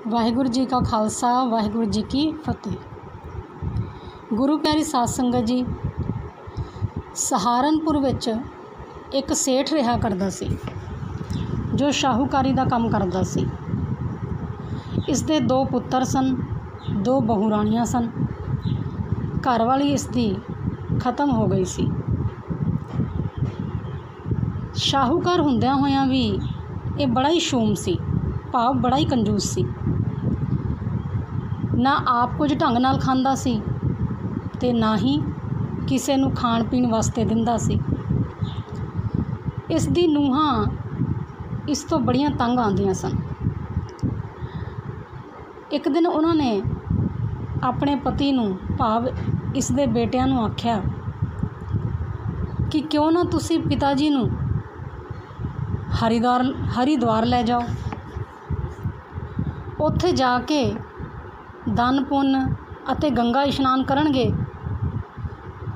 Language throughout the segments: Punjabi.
वाहिगुरू जी का खालसा वाहिगुरू जी की फतेह। गुरु प्यारी साध संगत जी, सहारनपुर विच एक सेठ रहा करदा सी जो शाहूकारी का काम करदा सी। इसदे दो पुत्तर सन, दो बहुराणियां सन। घरवाली इसदी खत्म हो गई सी। शाहूकार हुंदियां होइयां भी ये बड़ा ही शूम सी, भाव बड़ा ही कंजूस सी। ना आप कुछ ढंग नाल खांदा सी ते ना ही किसे नूं खाण पीण वास्ते दिंदा सी। इस दी नूहां इस तो बड़ियां तंग आंदियां सन। एक दिन उन्होंने अपने पति नूं भाव इस दे बेटियां नूं आख्या कि क्यों ना तुसी पिता जी नूं हरिद्वार लै जाओ। उत्थे जाके दान पुण्य अते गंगा इशनान करनगे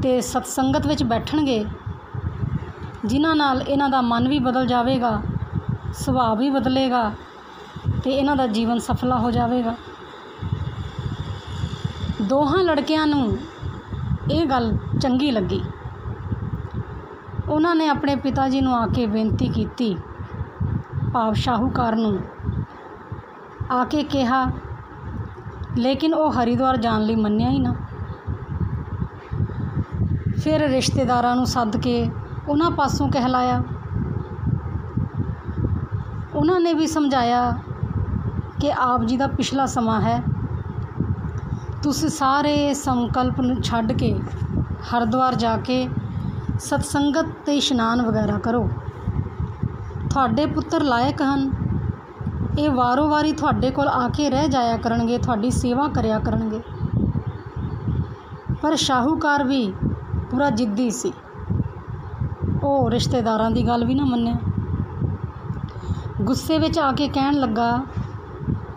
ते सतसंगत विच बैठणगे, जिन्हां नाल इन्हां दा मन भी बदल जाएगा, सुभाव भी बदलेगा ते इन्हां दा जीवन सफला हो जाएगा। दोहां लड़कियां नूं ये गल चंगी लगी। उन्होंने अपने पिता जी नूं आके बेनती की, भाव शाहूकार नूं आके कहा, लेकिन वो हरिद्वार जाण लई मन्निया ही ना। फिर रिश्तेदारां नूं सद के उन्हां पासों कहलाया। उन्होंने भी समझाया कि आप जी दा पिछला समा है, तुसीं सारे संकल्प नूं छड्ड के हरिद्वार जाके सतसंगत ते इशनान वगैरह करो। तुहाडे पुत्तर लायक हन, ये वारों वारी तुहाडे कोल आके रह जाया करनगे, तुहाडी सेवा करया करनगे। पर शाहूकार भी पूरा जिद्दी सी, वो रिश्तेदारां दी गल भी ना मन्निया। गुस्से विच आके कहण लगा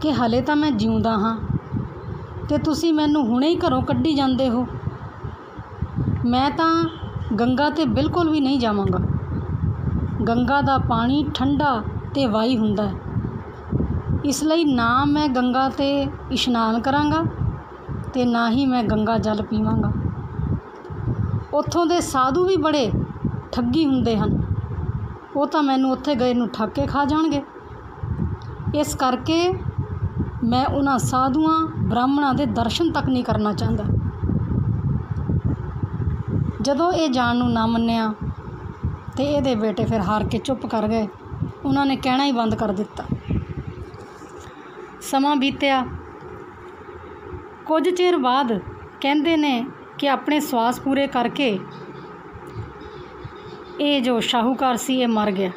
कि हले तां मैं जिउंदा हाँ ते तुसीं मैनूं हुणे ही घरों कड्ढी जांदे हो। मैं तां गंगा ते बिल्कुल भी नहीं जावांगा। गंगा दा पानी ठंडा ते वाई हुंदा है, इसलिए ना मैं गंगा ते इशनान करांगा ते ना ही मैं गंगा जल पीवांगा। उत्थों दे साधु भी बड़े ठगी हुंदे हन, वो तां मैनूं उत्थे गए नूं ठग के खा जाणगे। इस करके मैं उन्हां साधुआं ब्राह्मणां दे दर्शन तक नहीं करना चाहता। जदों ये जाण नूं ना मन्निया ते इहदे बेटे फिर हार के चुप कर गए। उन्होंने कहना ही बंद कर दिता। समा बीत्या। कुछ चिर बाद कहंदे ने कि अपने स्वास पूरे करके ये जो शाहूकार सी ये मर गया।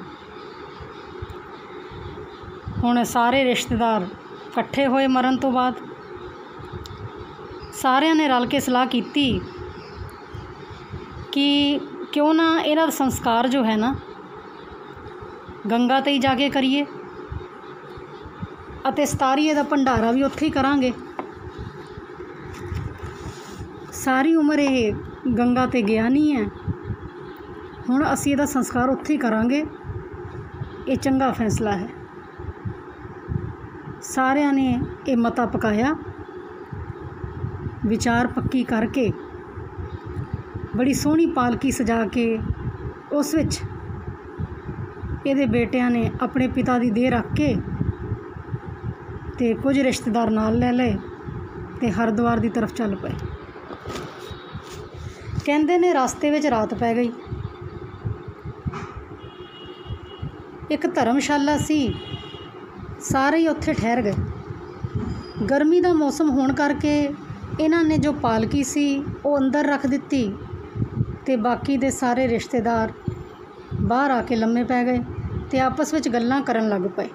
हुण सारे रिश्तेदार इकट्ठे होए। मरन तो बाद सारिਆਂ ने रल के सलाह की कि क्यों ना इहदा संस्कार जो है ना गंगा ते ही जाके करिए अते सतारीए दा भंडारा भी उत्थे ही करांगे। सारी उम्र ये गंगा ते गया नहीं है, हुण असीं इहदा संस्कार उत्थे ही करांगे। ये चंगा फैसला है। सारिਆਂ ने ये मता पकाया, विचार पक्की करके बड़ी सोहनी पालकी सजा के उस विच इहदे बेटियां ने अपने पिता दी देह रख के ते कुछ रिश्तेदार नाल लै लए ते हरिद्वार दी तरफ चल पे। कहंदे ने रास्ते विच रात पै गई। एक धर्मशाला सी, सारे ही उत्थे ठहर गए। गर्मी का मौसम होने करके इन्हां ने जो पालकी सी वो अंदर रख दिती ते बाकी दे सारे रिश्तेदार बाहर आके लम्मे पै गए ते आपस विच गल्लां करन लग पे।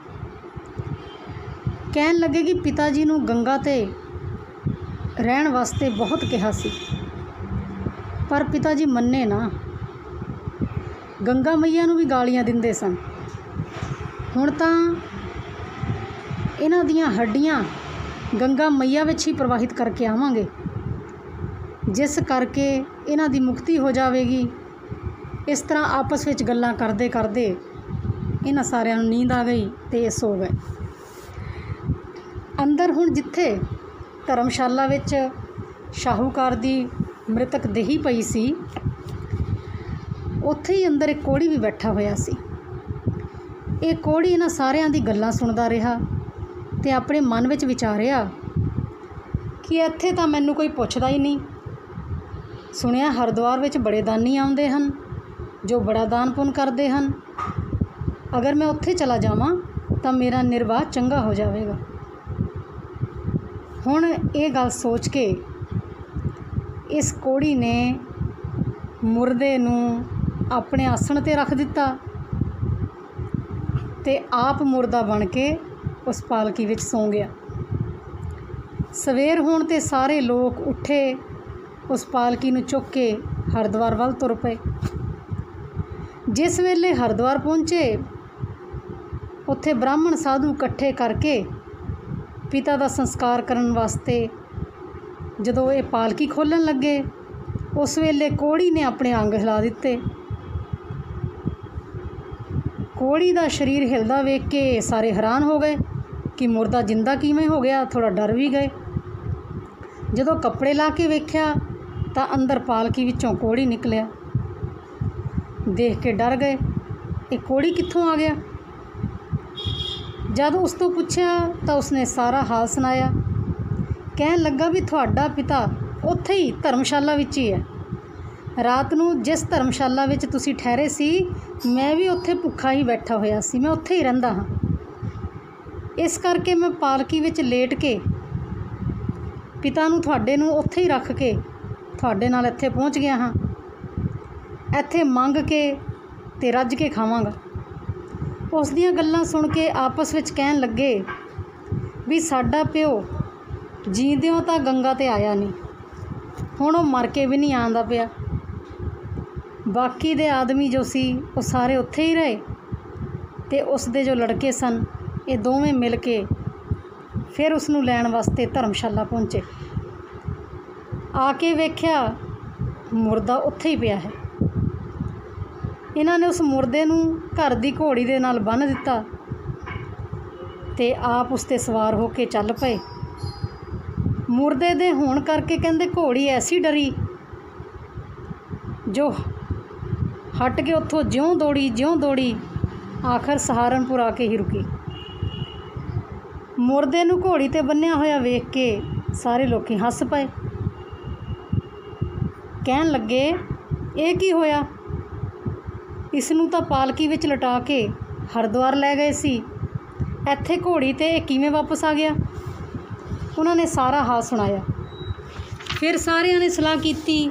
कहन लगे कि पिता जी नूं गंगा ते रहन वास्ते बहुत कहा सी, पर पिता जी मन्ने ना। गंगा मैया नूं भी गालियां दिंदे सन। हुण तां इन्हां दियां हड्डियां गंगा मैया विच ही प्रवाहित करके आवांगे, जिस करके इन्हां दी मुक्ति हो जाएगी। इस तरह आपस विच गल्लां करदे करदे इन्हां सारिਆਂ ਨੂੰ नींद आ गई ते सो गए। ਅੰਦਰ ਹੁਣ ਜਿੱਥੇ ਧਰਮਸ਼ਾਲਾ ਵਿੱਚ ਸ਼ਾਹੂਕਾਰ ਦੀ ਮ੍ਰਿਤਕ ਦੇਹੀ ਪਈ ਸੀ, ਉੱਥੇ ਹੀ ਅੰਦਰ ਇੱਕ ਕੋਹੜੀ ਵੀ ਬੈਠਾ ਹੋਇਆ ਸੀ। ਇਹ ਕੋਹੜੀ ਇਹਨਾਂ ਸਾਰਿਆਂ ਦੀ ਗੱਲਾਂ ਸੁਣਦਾ ਰਿਹਾ ਅਤੇ ਆਪਣੇ ਮਨ ਵਿੱਚ ਵਿਚਾਰਿਆ ਕਿ ਇੱਥੇ ਤਾਂ ਮੈਨੂੰ ਕੋਈ ਪੁੱਛਦਾ ਹੀ ਨਹੀਂ। ਸੁਣਿਆ ਹਰਿਦੁਆਰ ਵਿੱਚ ਬੜੇ ਦਾਨੀ ਆਉਂਦੇ ਹਨ ਜੋ ਬੜਾ ਦਾਨ ਪੁੰਨ ਕਰਦੇ ਹਨ। ਅਗਰ ਮੈਂ ਉੱਥੇ ਚਲਾ ਜਾਵਾਂ ਤਾਂ ਮੇਰਾ ਨਿਰਵਾਹ ਚੰਗਾ ਹੋ ਜਾਵੇਗਾ। ਹੁਣ ਇਹ ਗੱਲ ਸੋਚ ਕੇ ਇਸ ਕੋਹੜੀ ਨੇ ਮੁਰਦੇ ਨੂੰ ਆਪਣੇ ਆਸਣ 'ਤੇ ਰੱਖ ਦਿੱਤਾ ਅਤੇ ਆਪ ਮੁਰਦਾ ਬਣ ਕੇ ਉਸ ਪਾਲਕੀ ਵਿੱਚ ਸੌਂ ਗਿਆ। ਸਵੇਰ ਹੋਣ 'ਤੇ ਸਾਰੇ ਲੋਕ ਉੱਠੇ, ਉਸ ਪਾਲਕੀ ਨੂੰ ਚੁੱਕ ਕੇ ਹਰਿਦੁਆਰ ਵੱਲ ਤੁਰ ਪਏ। ਜਿਸ ਵੇਲੇ ਹਰਿਦੁਆਰ ਪਹੁੰਚੇ, ਉੱਥੇ ਬ੍ਰਾਹਮਣ ਸਾਧੂ ਇਕੱਠੇ ਕਰਕੇ ਪਿਤਾ ਦਾ ਸੰਸਕਾਰ ਕਰਨ ਵਾਸਤੇ ਜਦੋਂ ਇਹ ਪਾਲਕੀ ਖੋਲ੍ਹਣ ਲੱਗੇ, ਉਸ ਵੇਲੇ ਕੋਹੜੀ ਨੇ ਆਪਣੇ ਅੰਗ ਹਿਲਾ ਦਿੱਤੇ। ਕੋਹੜੀ ਦਾ ਸਰੀਰ ਹਿਲਦਾ ਵੇਖ ਕੇ ਸਾਰੇ ਹੈਰਾਨ ਹੋ ਗਏ ਕਿ ਮੁਰਦਾ ਜਿੰਦਾ ਕਿਵੇਂ ਹੋ ਗਿਆ। ਥੋੜ੍ਹਾ ਡਰ ਵੀ ਗਏ। ਜਦੋਂ ਕੱਪੜੇ ਲਾ ਕੇ ਵੇਖਿਆ ਤਾਂ ਅੰਦਰ ਪਾਲਕੀ ਵਿੱਚੋਂ ਕੋਹੜੀ ਨਿਕਲਿਆ। ਦੇਖ ਕੇ ਡਰ ਗਏ, ਇਹ ਕੋਹੜੀ ਕਿੱਥੋਂ ਆ ਗਿਆ। ਜਦ ਉਸ ਤੋਂ ਪੁੱਛਿਆ ਤਾਂ ਉਸਨੇ ਸਾਰਾ ਹਾਲ ਸੁਣਾਇਆ। ਕਹਿਣ ਲੱਗਾ ਵੀ ਤੁਹਾਡਾ ਪਿਤਾ ਉੱਥੇ ਹੀ ਧਰਮਸ਼ਾਲਾ ਵਿੱਚ ਹੀ ਹੈ। ਰਾਤ ਨੂੰ ਜਿਸ ਧਰਮਸ਼ਾਲਾ ਵਿੱਚ ਤੁਸੀਂ ਠਹਿਰੇ ਸੀ, ਮੈਂ ਵੀ ਉੱਥੇ ਭੁੱਖਾ ਹੀ ਬੈਠਾ ਹੋਇਆ ਸੀ। ਮੈਂ ਉੱਥੇ ਹੀ ਰਹਿੰਦਾ ਹਾਂ। ਇਸ ਕਰਕੇ ਮੈਂ ਪਾਲਕੀ ਵਿੱਚ ਲੇਟ ਕੇ ਪਿਤਾ ਨੂੰ ਤੁਹਾਡੇ ਨੂੰ ਉੱਥੇ ਹੀ ਰੱਖ ਕੇ ਤੁਹਾਡੇ ਨਾਲ ਇੱਥੇ ਪਹੁੰਚ ਗਿਆ ਹਾਂ। ਇੱਥੇ ਮੰਗ ਕੇ ਅਤੇ ਰੱਜ ਕੇ ਖਾਵਾਂਗਾ। ਉਸ ਦੀਆਂ ਗੱਲਾਂ ਸੁਣ ਕੇ ਆਪਸ ਵਿੱਚ ਕਹਿਣ ਲੱਗੇ ਵੀ ਸਾਡਾ ਪਿਓ ਜੀਂਦਿਓ ਤਾਂ ਗੰਗਾ 'ਤੇ ਆਇਆ ਨਹੀਂ, ਹੁਣ ਉਹ ਮਰ ਕੇ ਵੀ ਨਹੀਂ ਆਉਂਦਾ ਪਿਆ। ਬਾਕੀ ਦੇ ਆਦਮੀ ਜੋ ਸੀ ਉਹ ਸਾਰੇ ਉੱਥੇ ਹੀ ਰਹੇ ਅਤੇ ਉਸ ਦੇ ਜੋ ਲੜਕੇ ਸਨ, ਇਹ ਦੋਵੇਂ ਮਿਲ ਕੇ ਫਿਰ ਉਸ ਨੂੰ ਲੈਣ ਵਾਸਤੇ ਧਰਮਸ਼ਾਲਾ ਪਹੁੰਚੇ। ਆ ਕੇ ਵੇਖਿਆ ਮੁਰਦਾ ਉੱਥੇ ਹੀ ਪਿਆ ਹੈ। ਇਹਨਾਂ ਨੇ ਉਸ ਮੁਰਦੇ ਨੂੰ ਘਰ ਦੀ ਘੋੜੀ ਦੇ ਨਾਲ ਬੰਨ੍ਹ ਦਿੱਤਾ ਅਤੇ ਆਪ ਉਸ 'ਤੇ ਸਵਾਰ ਹੋ ਕੇ ਚੱਲ ਪਏ। ਮੁਰਦੇ ਦੇ ਹੋਣ ਕਰਕੇ ਕਹਿੰਦੇ ਘੋੜੀ ਐਸੀ ਡਰੀ ਜੋ ਹਟ ਕੇ ਉੱਥੋਂ ਜਿਉਂ ਦੌੜੀ ਆਖਰ ਸਹਾਰਨਪੁਰ ਆ ਕੇ ਹੀ ਰੁਕੀ। ਮੁਰਦੇ ਨੂੰ ਘੋੜੀ 'ਤੇ ਬੰਨ੍ਹਿਆ ਹੋਇਆ ਵੇਖ ਕੇ ਸਾਰੇ ਲੋਕ ਹੱਸ ਪਏ। ਕਹਿਣ ਲੱਗੇ ਇਹ ਕੀ ਹੋਇਆ, ਇਸ ਨੂੰ ਤਾਂ ਪਾਲਕੀ ਵਿੱਚ ਲਿਟਾ ਕੇ ਹਰਿਦੁਆਰ ਲੈ ਗਏ ਸੀ, ਇੱਥੇ ਘੋੜੀ 'ਤੇ ਇਹ ਕਿਵੇਂ ਵਾਪਸ ਆ ਗਿਆ। ਉਹਨਾਂ ਨੇ ਸਾਰਾ ਹਾਲ ਸੁਣਾਇਆ। ਫਿਰ ਸਾਰਿਆਂ ਨੇ ਸਲਾਹ ਕੀਤੀ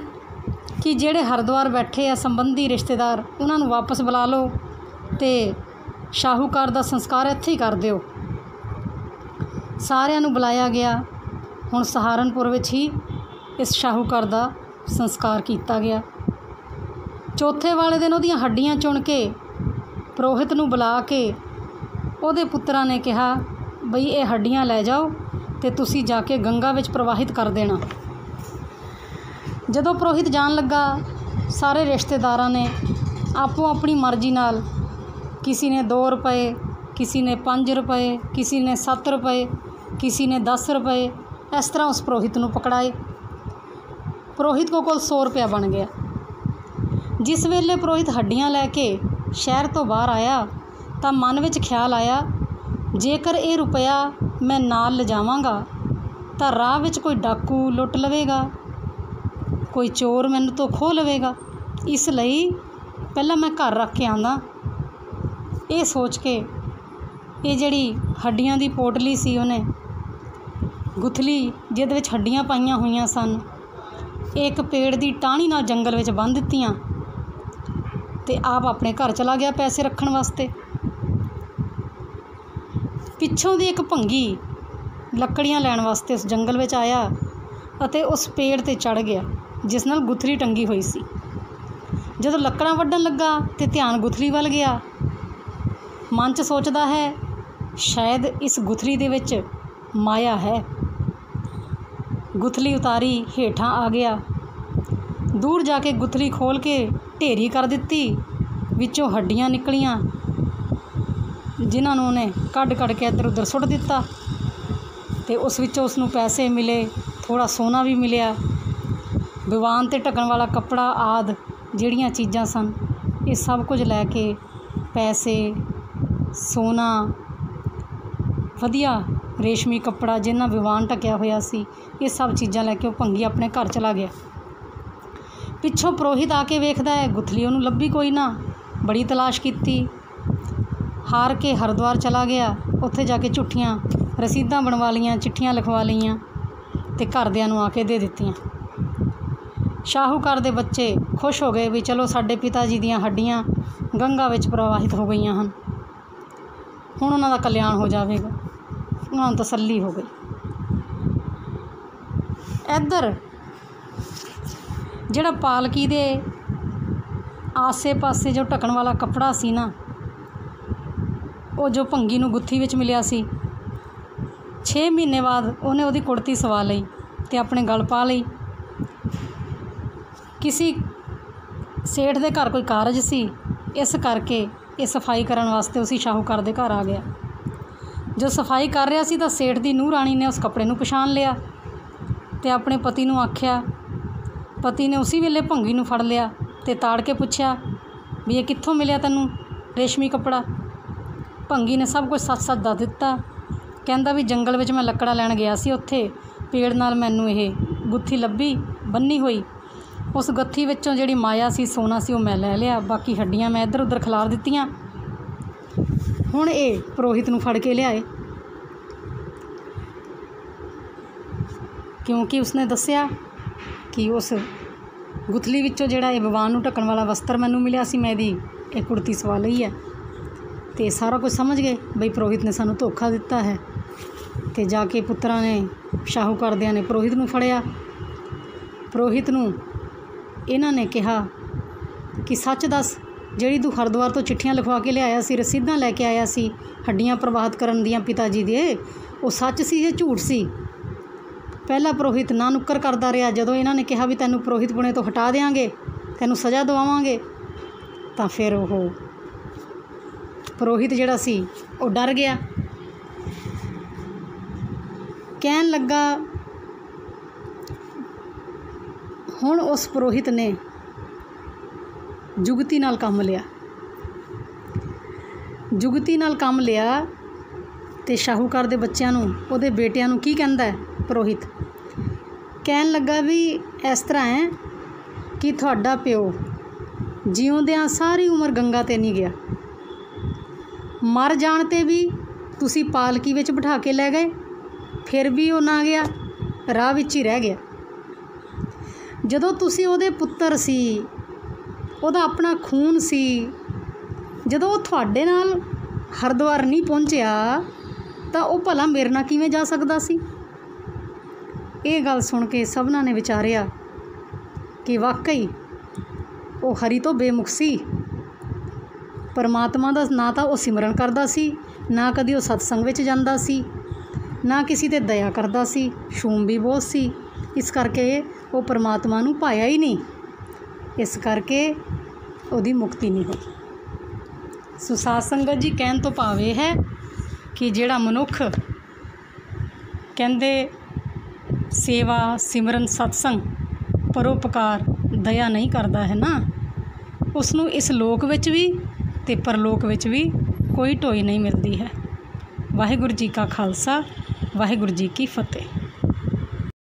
ਕਿ ਜਿਹੜੇ ਹਰਿਦੁਆਰ ਬੈਠੇ ਆ ਸੰਬੰਧੀ ਰਿਸ਼ਤੇਦਾਰ, ਉਹਨਾਂ ਨੂੰ ਵਾਪਸ ਬੁਲਾ ਲਓ ਅਤੇ ਸ਼ਾਹੂਕਾਰ ਦਾ ਸੰਸਕਾਰ ਇੱਥੇ ਹੀ ਕਰ ਦਿਓ। ਸਾਰਿਆਂ ਨੂੰ ਬੁਲਾਇਆ ਗਿਆ। ਹੁਣ ਸਹਾਰਨਪੁਰ ਵਿੱਚ ਹੀ ਇਸ ਸ਼ਾਹੂਕਾਰ ਦਾ ਸੰਸਕਾਰ ਕੀਤਾ ਗਿਆ। ਚੌਥੇ ਵਾਲੇ ਦਿਨ ਉਹਦੀਆਂ ਹੱਡੀਆਂ ਚੁਣ ਕੇ ਪ੍ਰੋਹਿਤ ਨੂੰ ਬੁਲਾ ਕੇ ਉਹਦੇ ਪੁੱਤਰਾਂ ਨੇ ਕਿਹਾ ਬਈ ਇਹ ਹੱਡੀਆਂ ਲੈ ਜਾਓ ਅਤੇ ਤੁਸੀਂ ਜਾ ਕੇ ਗੰਗਾ ਵਿੱਚ ਪ੍ਰਵਾਹਿਤ ਕਰ ਦੇਣਾ। ਜਦੋਂ ਪ੍ਰੋਹਿਤ ਜਾਣ ਲੱਗਾ, ਸਾਰੇ ਰਿਸ਼ਤੇਦਾਰਾਂ ਨੇ ਆਪੋ ਆਪਣੀ ਮਰਜ਼ੀ ਨਾਲ, ਕਿਸੇ ਨੇ 2 ਰੁਪਏ, ਕਿਸੇ ਨੇ 5 ਰੁਪਏ, ਕਿਸੇ ਨੇ 7 ਰੁਪਏ, ਕਿਸੇ ਨੇ 10 ਰੁਪਏ, ਇਸ ਤਰ੍ਹਾਂ ਉਸ ਪ੍ਰੋਹਿਤ ਨੂੰ ਪਕੜਾਏ। ਪ੍ਰੋਹਿਤ ਕੋਲ 100 ਰੁਪਇਆ ਬਣ ਗਿਆ। ਜਿਸ ਵੇਲੇ ਪ੍ਰੋਹਿਤ ਹੱਡੀਆਂ ਲੈ ਕੇ ਸ਼ਹਿਰ ਤੋਂ ਬਾਹਰ ਆਇਆ ਤਾਂ ਮਨ ਵਿੱਚ ਖਿਆਲ ਆਇਆ, ਜੇਕਰ ਇਹ ਰੁਪਇਆ ਮੈਂ ਨਾਲ ਲਿਜਾਵਾਂਗਾ ਤਾਂ ਰਾਹ ਵਿੱਚ ਕੋਈ ਡਾਕੂ ਲੁੱਟ ਲਵੇਗਾ, ਕੋਈ ਚੋਰ ਮੈਨੂੰ ਤੋਂ ਖੋਹ ਲਵੇਗਾ। ਇਸ ਲਈ ਪਹਿਲਾਂ ਮੈਂ ਘਰ ਰੱਖ ਕੇ ਆਉਂਦਾ। ਇਹ ਸੋਚ ਕੇ ਇਹ ਜਿਹੜੀ ਹੱਡੀਆਂ ਦੀ ਪੋਟਲੀ ਸੀ, ਉਹਨੇ ਗੁਥਲੀ ਜਿਹਦੇ ਵਿੱਚ ਹੱਡੀਆਂ ਪਾਈਆਂ ਹੋਈਆਂ ਸਨ, ਇਹ ਇੱਕ ਪੇੜ ਦੀ ਟਾਹਣੀ ਨਾਲ ਜੰਗਲ ਵਿੱਚ ਬੰਨ੍ਹ ਦਿੱਤੀਆਂ ਅਤੇ ਆਪ ਆਪਣੇ ਘਰ ਚਲਾ ਗਿਆ ਪੈਸੇ ਰੱਖਣ ਵਾਸਤੇ। ਪਿੱਛੋਂ ਦੀ ਇੱਕ ਭੰਗੀ ਲੱਕੜੀਆਂ ਲੈਣ ਵਾਸਤੇ ਉਸ ਜੰਗਲ ਵਿੱਚ ਆਇਆ ਅਤੇ ਉਸ ਪੇੜ 'ਤੇ ਚੜ੍ਹ ਗਿਆ ਜਿਸ ਨਾਲ ਗੁਥਲੀ ਟੰਗੀ ਹੋਈ ਸੀ। ਜਦੋਂ ਲੱਕੜਾਂ ਵੱਢਣ ਲੱਗਾ ਤੇ ਧਿਆਨ ਗੁਥਲੀ ਵੱਲ ਗਿਆ। ਮਨ 'ਚ ਸੋਚਦਾ ਹੈ ਸ਼ਾਇਦ ਇਸ ਗੁਥਲੀ ਦੇ ਵਿੱਚ ਮਾਇਆ ਹੈ। ਗੁਥਲੀ ਉਤਾਰੀ, ਹੇਠਾਂ ਆ ਗਿਆ। ਦੂਰ ਜਾ ਕੇ ਗੁਥਲੀ ਖੋਲ੍ਹ ਕੇ ਢੇਰੀ ਕਰ ਦਿੱਤੀ। ਵਿੱਚੋਂ ਹੱਡੀਆਂ ਨਿਕਲੀਆਂ ਜਿਨ੍ਹਾਂ ਨੂੰ ਉਹਨੇ ਕੱਢ ਕੇ ਇੱਧਰ ਉੱਧਰ ਸੁੱਟ ਦਿੱਤਾ। ਤੇ ਉਸ ਵਿੱਚੋਂ ਉਸ ਨੂੰ ਪੈਸੇ ਮਿਲੇ, ਥੋੜ੍ਹਾ ਸੋਨਾ ਵੀ ਮਿਲਿਆ। ਦੀਵਾਨ 'ਤੇ ਢੱਕਣ ਵਾਲਾ ਕੱਪੜਾ ਆਦਿ ਜਿਹੜੀਆਂ ਚੀਜ਼ਾਂ ਸਨ, ਇਹ ਸਭ ਕੁਝ ਲੈ ਕੇ, ਪੈਸੇ, ਸੋਨਾ, ਵਧੀਆ ਰੇਸ਼ਮੀ ਕੱਪੜਾ ਜਿਹ ਨਾਲ ਦੀਵਾਨ ਢੱਕਿਆ ਹੋਇਆ ਸੀ, ਇਹ ਸਭ ਚੀਜ਼ਾਂ ਲੈ ਕੇ ਉਹ ਭੰਗੀ ਆਪਣੇ ਘਰ ਚਲਾ ਗਿਆ। ਪਿੱਛੋਂ ਪੁਰੋਹਿਤ ਆ ਕੇ ਵੇਖਦਾ ਹੈ, ਗੁੱਥਲੀ ਉਹਨੂੰ ਲੱਭੀ ਕੋਈ ਨਾ। ਬੜੀ ਤਲਾਸ਼ ਕੀਤੀ, ਹਾਰ ਕੇ ਹਰਿਦੁਆਰ ਚਲਾ ਗਿਆ। ਉੱਥੇ ਜਾ ਕੇ ਝੂਠੀਆਂ ਰਸੀਦਾਂ ਬਣਵਾ ਲਈਆਂ, ਚਿੱਠੀਆਂ ਲਿਖਵਾ ਲਈਆਂ ਅਤੇ ਘਰਦਿਆਂ ਨੂੰ ਆ ਕੇ ਦੇ ਦਿੱਤੀਆਂ। ਸ਼ਾਹੂਕਾਰ ਦੇ ਬੱਚੇ ਖੁਸ਼ ਹੋ ਗਏ ਵੀ ਚਲੋ ਸਾਡੇ ਪਿਤਾ ਜੀ ਦੀਆਂ ਹੱਡੀਆਂ ਗੰਗਾ ਵਿੱਚ ਪ੍ਰਵਾਹਿਤ ਹੋ ਗਈਆਂ ਹਨ, ਹੁਣ ਉਹਨਾਂ ਦਾ ਕਲਿਆਣ ਹੋ ਜਾਵੇਗਾ। ਉਹਨਾਂ ਨੂੰ ਤਸੱਲੀ ਹੋ ਗਈ। ਇੱਧਰ ਜਿਹੜਾ ਪਾਲਕੀ ਦੇ ਆਸੇ ਪਾਸੇ ਜੋ ਢੱਕਣ ਵਾਲਾ ਕੱਪੜਾ ਸੀ ਨਾ, ਉਹ ਜੋ ਭੰਗੀ ਨੂੰ ਗੁੱਥੀ ਵਿੱਚ ਮਿਲਿਆ ਸੀ, 6 ਮਹੀਨੇ ਬਾਅਦ ਉਹਨੇ ਉਹਦੀ ਕੁੜਤੀ ਸਵਾ ਲਈ ਅਤੇ ਆਪਣੇ ਗਲ ਪਾ ਲਈ। ਕਿਸੇ ਸੇਠ ਦੇ ਘਰ ਕੋਈ ਕਾਰਜ ਸੀ, ਇਸ ਕਰਕੇ ਇਹ ਸਫਾਈ ਕਰਨ ਵਾਸਤੇ ਉਸੀ ਸ਼ਾਹੂਕਾਰ ਦੇ ਘਰ ਆ ਗਿਆ। ਜੋ ਸਫਾਈ ਕਰ ਰਿਹਾ ਸੀ ਤਾਂ ਸੇਠ ਦੀ ਨੂੰਹ ਰਾਣੀ ਨੇ ਉਸ ਕੱਪੜੇ ਨੂੰ ਪਛਾਣ ਲਿਆ ਅਤੇ ਆਪਣੇ ਪਤੀ ਨੂੰ ਆਖਿਆ। ਪਤੀ ਨੇ ਉਸੀ ਵੇਲੇ ਭੰਗੀ ਨੂੰ ਫੜ ਲਿਆ ਅਤੇ ਤਾੜ ਕੇ ਪੁੱਛਿਆ ਵੀ ਇਹ ਕਿੱਥੋਂ ਮਿਲਿਆ ਤੈਨੂੰ ਰੇਸ਼ਮੀ ਕੱਪੜਾ। ਭੰਗੀ ਨੇ ਸਭ ਕੁਝ ਸੱਚ-ਸੱਚ ਦੱਸ ਦਿੱਤਾ। ਕਹਿੰਦਾ ਵੀ ਜੰਗਲ ਵਿੱਚ ਮੈਂ ਲੱਕੜਾਂ ਲੈਣ ਗਿਆ ਸੀ, ਉੱਥੇ ਪੇੜ ਨਾਲ ਮੈਨੂੰ ਇਹ ਗੁੱਥੀ ਲੱਭੀ ਬੰਨੀ ਹੋਈ। ਉਸ ਗੱਥੀ ਵਿੱਚੋਂ ਜਿਹੜੀ ਮਾਇਆ ਸੀ, ਸੋਨਾ ਸੀ, ਉਹ ਮੈਂ ਲੈ ਲਿਆ, ਬਾਕੀ ਹੱਡੀਆਂ ਮੈਂ ਇੱਧਰ ਉੱਧਰ ਖਿਲਾਰ ਦਿੱਤੀਆਂ। ਹੁਣ ਇਹ ਪੁਰੋਹਿਤ ਨੂੰ ਫੜ ਕੇ ਲਿਆਏ, ਕਿਉਂਕਿ ਉਸਨੇ ਦੱਸਿਆ ਕਿ ਉਸ ਗੁੱਥਲੀ ਵਿੱਚੋਂ ਜਿਹੜਾ ਇਹ ਦੀਵਾਨ ਨੂੰ ਢੱਕਣ ਵਾਲਾ ਵਸਤਰ ਮੈਨੂੰ ਮਿਲਿਆ ਸੀ, ਮੈਂ ਇਹਦੀ ਇਹ ਕੁੜਤੀ ਸਵਾ ਲਈ ਹੈ। ਅਤੇ ਸਾਰਾ ਕੁਝ ਸਮਝ ਗਏ ਬਈ ਪੁਰੋਹਿਤ ਨੇ ਸਾਨੂੰ ਧੋਖਾ ਦਿੱਤਾ ਹੈ। ਅਤੇ ਜਾ ਕੇ ਪੁੱਤਰਾਂ ਨੇ, ਸ਼ਾਹੂਕਾਰਦਿਆਂ ਨੇ ਪੁਰੋਹਿਤ ਨੂੰ ਫੜਿਆ। ਪੁਰੋਹਿਤ ਨੂੰ ਇਹਨਾਂ ਨੇ ਕਿਹਾ ਕਿ ਸੱਚ ਦੱਸ, ਜਿਹੜੀ ਤੂੰ ਹਰਿਦੁਆਰ ਤੋਂ ਚਿੱਠੀਆਂ ਲਿਖਵਾ ਕੇ ਲਿਆਇਆ ਸੀ, ਰਸੀਦਾਂ ਲੈ ਕੇ ਆਇਆ ਸੀ ਹੱਡੀਆਂ ਪ੍ਰਵਾਹਿਤ ਕਰਨ ਦੀਆਂ ਪਿਤਾ ਜੀ ਦੇ, ਉਹ ਸੱਚ ਸੀ ਜਾਂ ਝੂਠ ਸੀ? ਪਹਿਲਾ ਪੁਰੋਹਿਤ ਨਾ ਨੁੱਕਰ ਕਰਦਾ ਰਿਹਾ। ਜਦੋਂ ਇਹਨਾਂ ਨੇ ਕਿਹਾ ਵੀ ਤੈਨੂੰ ਪੁਰੋਹਿਤ ਪੁਣੇ ਤੋਂ ਹਟਾ ਦਿਆਂਗੇ, ਤੈਨੂੰ ਸਜ਼ਾ ਦਵਾਵਾਂਗੇ, ਤਾਂ ਫਿਰ ਉਹ ਪੁਰੋਹਿਤ ਜਿਹੜਾ ਸੀ ਉਹ ਡਰ ਗਿਆ। ਕਹਿਣ ਲੱਗਾ, ਹੁਣ ਉਸ ਪੁਰੋਹਿਤ ਨੇ ਜੁਗਤੀ ਨਾਲ ਕੰਮ ਲਿਆ। ਜੁਗਤੀ ਨਾਲ ਕੰਮ ਲਿਆ ਅਤੇ ਸ਼ਾਹੂਕਾਰ ਦੇ ਬੱਚਿਆਂ ਨੂੰ, ਉਹਦੇ ਬੇਟਿਆਂ ਨੂੰ ਕੀ ਕਹਿੰਦਾ ਹੈ ਪੁਰੋਹਿਤ? ਕਹਿਣ ਲੱਗਾ ਵੀ ਇਸ ਤਰ੍ਹਾਂ ਹੈ ਕਿ ਤੁਹਾਡਾ ਪਿਓ ਜਿਉਂਦਿਆਂ ਸਾਰੀ ਉਮਰ ਗੰਗਾ 'ਤੇ ਨਹੀਂ ਗਿਆ, ਮਰ ਜਾਣ 'ਤੇ ਵੀ ਤੁਸੀਂ ਪਾਲਕੀ ਵਿੱਚ ਬਿਠਾ ਕੇ ਲੈ ਗਏ, ਫਿਰ ਵੀ ਉਹ ਨਾ ਗਿਆ, ਰਾਹ ਵਿੱਚ ਹੀ ਰਹਿ ਗਿਆ। ਜਦੋਂ ਤੁਸੀਂ ਉਹਦੇ ਪੁੱਤਰ ਸੀ, ਉਹਦਾ ਆਪਣਾ ਖੂਨ ਸੀ, ਜਦੋਂ ਉਹ ਤੁਹਾਡੇ ਨਾਲ ਹਰਿਦੁਆਰ ਨਹੀਂ ਪਹੁੰਚਿਆ ਤਾਂ ਉਹ ਭਲਾ ਮੇਰੇ ਨਾਲ ਕਿਵੇਂ ਜਾ ਸਕਦਾ ਸੀ? ਇਹ ਗੱਲ ਸੁਣ ਕੇ ਸਭਨਾਂ ਨੇ ਵਿਚਾਰਿਆ ਕਿ ਵਾਕਈ ਉਹ ਹਰੀ ਤੋਂ ਬੇਮੁਖ ਸੀ। ਪਰਮਾਤਮਾ ਦਾ ਨਾ ਤਾਂ ਉਹ ਸਿਮਰਨ ਕਰਦਾ ਸੀ, ਨਾ ਕਦੀ ਉਹ ਸਤਸੰਗ ਵਿੱਚ ਜਾਂਦਾ ਸੀ, ਨਾ ਕਿਸੇ 'ਤੇ ਦਇਆ ਕਰਦਾ ਸੀ, ਸ਼ੂਮ ਵੀ ਬਹੁਤ ਸੀ। ਇਸ ਕਰਕੇ ਉਹ ਪਰਮਾਤਮਾ ਨੂੰ ਭਾਇਆ ਹੀ ਨਹੀਂ, ਇਸ ਕਰਕੇ ਉਹਦੀ ਮੁਕਤੀ ਨਹੀਂ ਹੋਈ। ਸੋ ਸਾਧ ਸੰਗਤ ਜੀ, ਕਹਿਣ ਤੋਂ ਭਾਵ ਇਹ ਹੈ ਕਿ ਜਿਹੜਾ ਮਨੁੱਖ ਕਹਿੰਦੇ ਸੇਵਾ, ਸਿਮਰਨ, ਸਤਸੰਗ, ਪਰਉਪਕਾਰ, ਦਇਆ ਨਹੀਂ ਕਰਦਾ ਹੈ ਨਾ, ਉਸ ਨੂੰ ਇਸ ਲੋਕ ਵਿੱਚ ਵੀ ਅਤੇ ਪਰਲੋਕ ਵਿੱਚ ਵੀ ਕੋਈ ਢੋਈ ਨਹੀਂ ਮਿਲਦੀ ਹੈ। ਵਾਹਿਗੁਰੂ ਜੀ ਕਾ ਖਾਲਸਾ, ਵਾਹਿਗੁਰੂ ਜੀ ਕੀ ਫਤਿਹ।